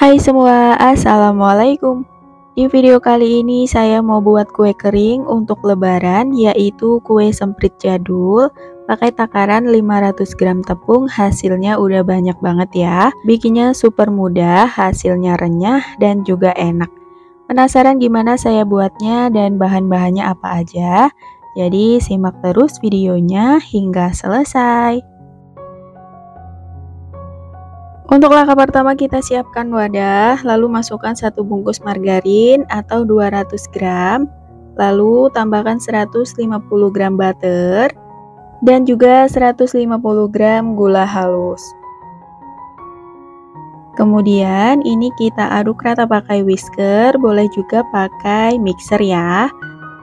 Hai semua, Assalamualaikum. Di video kali ini saya mau buat kue kering untuk lebaran, yaitu kue semprit jadul pakai takaran 500 gram tepung. Hasilnya udah banyak banget ya. Bikinnya super mudah, hasilnya renyah dan juga enak. Penasaran gimana saya buatnya dan bahan-bahannya apa aja? Jadi simak terus videonya hingga selesai. Untuk langkah pertama kita siapkan wadah, lalu masukkan 1 bungkus margarin atau 200 gram, lalu tambahkan 150 gram butter, dan juga 150 gram gula halus. Kemudian ini kita aduk rata pakai whisker, boleh juga pakai mixer ya.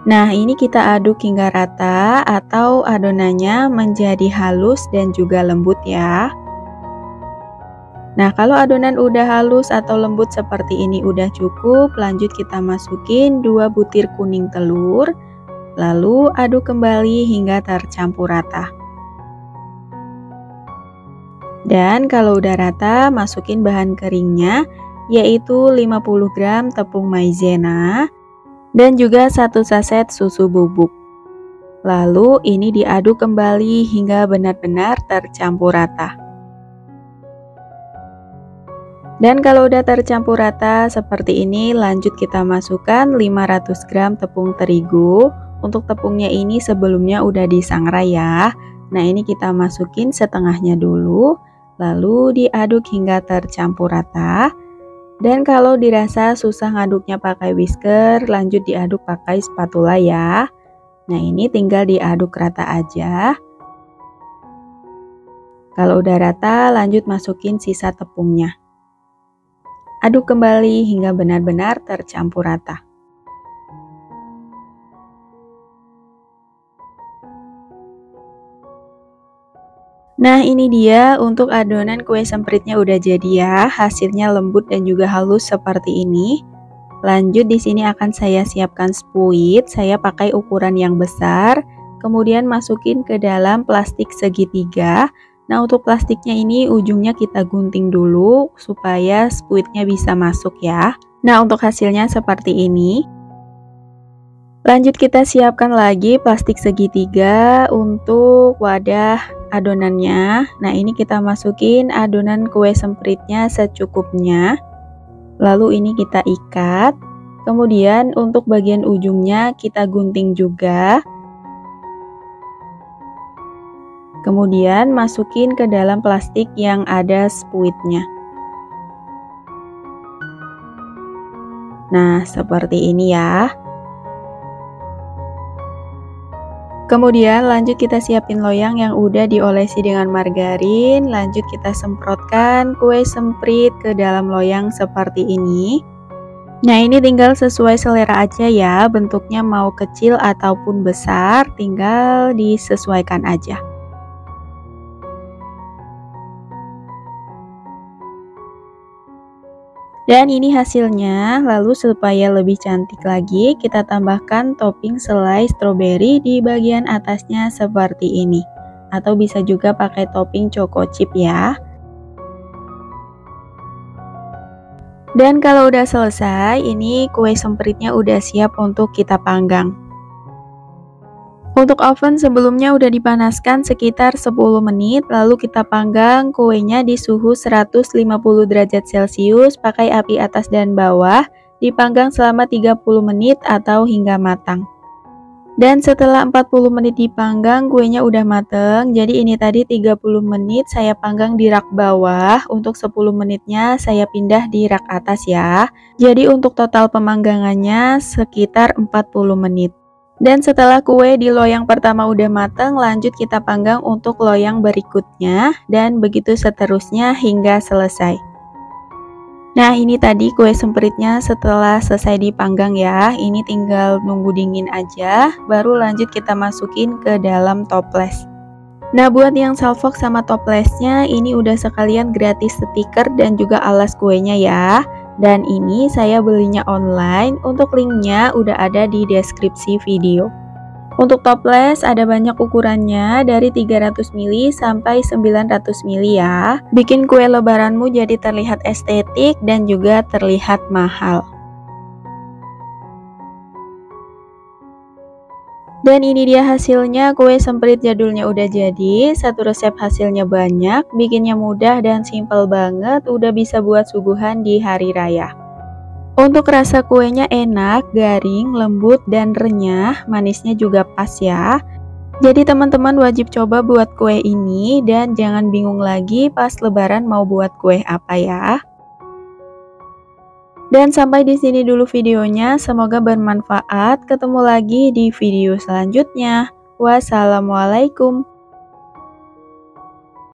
Nah ini kita aduk hingga rata atau adonannya menjadi halus dan juga lembut ya. Nah, kalau adonan udah halus atau lembut seperti ini udah cukup, lanjut kita masukin 2 butir kuning telur, lalu aduk kembali hingga tercampur rata. Dan kalau udah rata, masukin bahan keringnya, yaitu 50 gram tepung maizena, dan juga 1 saset susu bubuk. Lalu ini diaduk kembali hingga benar-benar tercampur rata. Dan kalau udah tercampur rata seperti ini, lanjut kita masukkan 500 gram tepung terigu. Untuk tepungnya ini sebelumnya udah disangrai ya. Nah ini kita masukin setengahnya dulu, lalu diaduk hingga tercampur rata. Dan kalau dirasa susah ngaduknya pakai whisker, lanjut diaduk pakai spatula ya. Nah ini tinggal diaduk rata aja. Kalau udah rata, lanjut masukin sisa tepungnya. Aduk kembali hingga benar-benar tercampur rata. Nah ini dia untuk adonan kue sempritnya udah jadi ya. Hasilnya lembut dan juga halus seperti ini. Lanjut di sini akan saya siapkan spuit. Saya pakai ukuran yang besar. Kemudian masukin ke dalam plastik segitiga. Nah untuk plastiknya ini ujungnya kita gunting dulu supaya spuitnya bisa masuk ya. Nah untuk hasilnya seperti ini. Lanjut kita siapkan lagi plastik segitiga untuk wadah adonannya. Nah ini kita masukin adonan kue sempritnya secukupnya. Lalu ini kita ikat. Kemudian untuk bagian ujungnya kita gunting juga. Kemudian masukin ke dalam plastik yang ada spuitnya. Nah seperti ini ya. Kemudian lanjut kita siapin loyang yang udah diolesi dengan margarin. Lanjut kita semprotkan kue semprit ke dalam loyang seperti ini. Nah ini tinggal sesuai selera aja ya. Bentuknya mau kecil ataupun besar, tinggal disesuaikan aja. Dan ini hasilnya. Lalu supaya lebih cantik lagi, kita tambahkan topping selai stroberi di bagian atasnya seperti ini. Atau bisa juga pakai topping choco chip ya. Dan kalau udah selesai, ini kue sempritnya udah siap untuk kita panggang. Untuk oven sebelumnya udah dipanaskan sekitar 10 menit, lalu kita panggang kuenya di suhu 150 derajat Celcius pakai api atas dan bawah, dipanggang selama 30 menit atau hingga matang. Dan setelah 40 menit dipanggang, kuenya udah mateng. Jadi ini tadi 30 menit saya panggang di rak bawah, untuk 10 menitnya saya pindah di rak atas ya. Jadi untuk total pemanggangannya sekitar 40 menit. Dan setelah kue di loyang pertama udah matang, lanjut kita panggang untuk loyang berikutnya, dan begitu seterusnya hingga selesai. Nah ini tadi kue sempritnya setelah selesai dipanggang ya. Ini tinggal nunggu dingin aja, baru lanjut kita masukin ke dalam toples. Nah buat yang salvox sama toplesnya, ini udah sekalian gratis stiker dan juga alas kuenya ya. Dan ini saya belinya online, untuk linknya udah ada di deskripsi video. Untuk toples ada banyak ukurannya dari 300 ml sampai 900 ml ya. Bikin kue lebaranmu jadi terlihat estetik dan juga terlihat mahal. Dan ini dia hasilnya, kue semprit jadulnya udah jadi. Satu resep hasilnya banyak, bikinnya mudah dan simple banget, udah bisa buat suguhan di hari raya. Untuk rasa kuenya enak, garing, lembut, dan renyah, manisnya juga pas ya. Jadi teman-teman wajib coba buat kue ini dan jangan bingung lagi pas lebaran mau buat kue apa ya. Dan sampai di sini dulu videonya, semoga bermanfaat. Ketemu lagi di video selanjutnya. Wassalamualaikum.